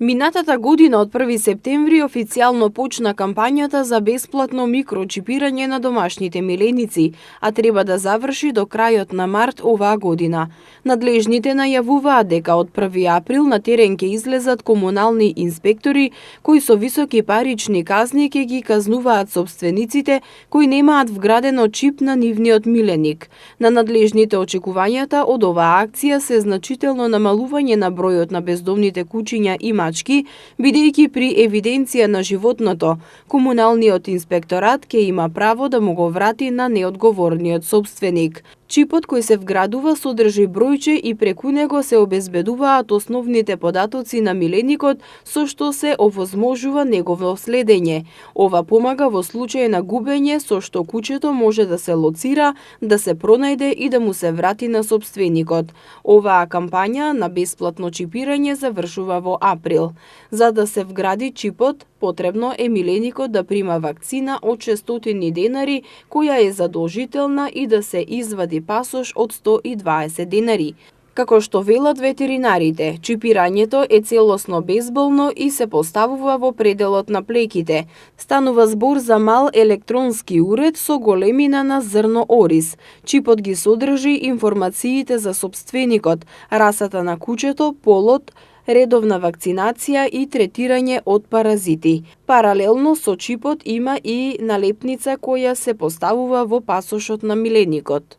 Минатата година од 1 септември официјално почна кампањата за бесплатно микрочипирање на домашните миленици, а треба да заврши до крајот на март оваа година. Надлежните најавуваат дека од 1 април на терен ќе излезат комунални инспектори кои со високи парични казни ќе ги казнуваат собствениците кои немаат вградено чип на нивниот миленик. На надлежните очекувањата од оваа акција се значително намалување на бројот на бездомните кучиња и мачки, бидејќи при евиденција на животното, комуналниот инспекторат ќе има право да му го врати на неодговорниот собственик. Чипот кој се вградува содржи бројче и преку него се обезбедуваат основните податоци на миленикот со што се овозможува негово следење. Ова помага во случај на губење со што кучето може да се лоцира, да се пронајде и да му се врати на собственикот. Оваа кампања на бесплатно чипирање завршува во април. За да се вгради чипот, потребно е миленикот да прима вакцина од 600 денари, која е задолжителна, и да се извади пасош од 120 денари. Како што велат ветеринарите, чипирањето е целосно безболно и се поставува во пределот на плеките. Станува збор за мал електронски уред со големина на зрно ориз. Чипот ги содржи информациите за собственикот, расата на кучето, полот, редовна вакцинација и третирање од паразити. Паралелно со чипот има и налепница која се поставува во пасошот на миленикот.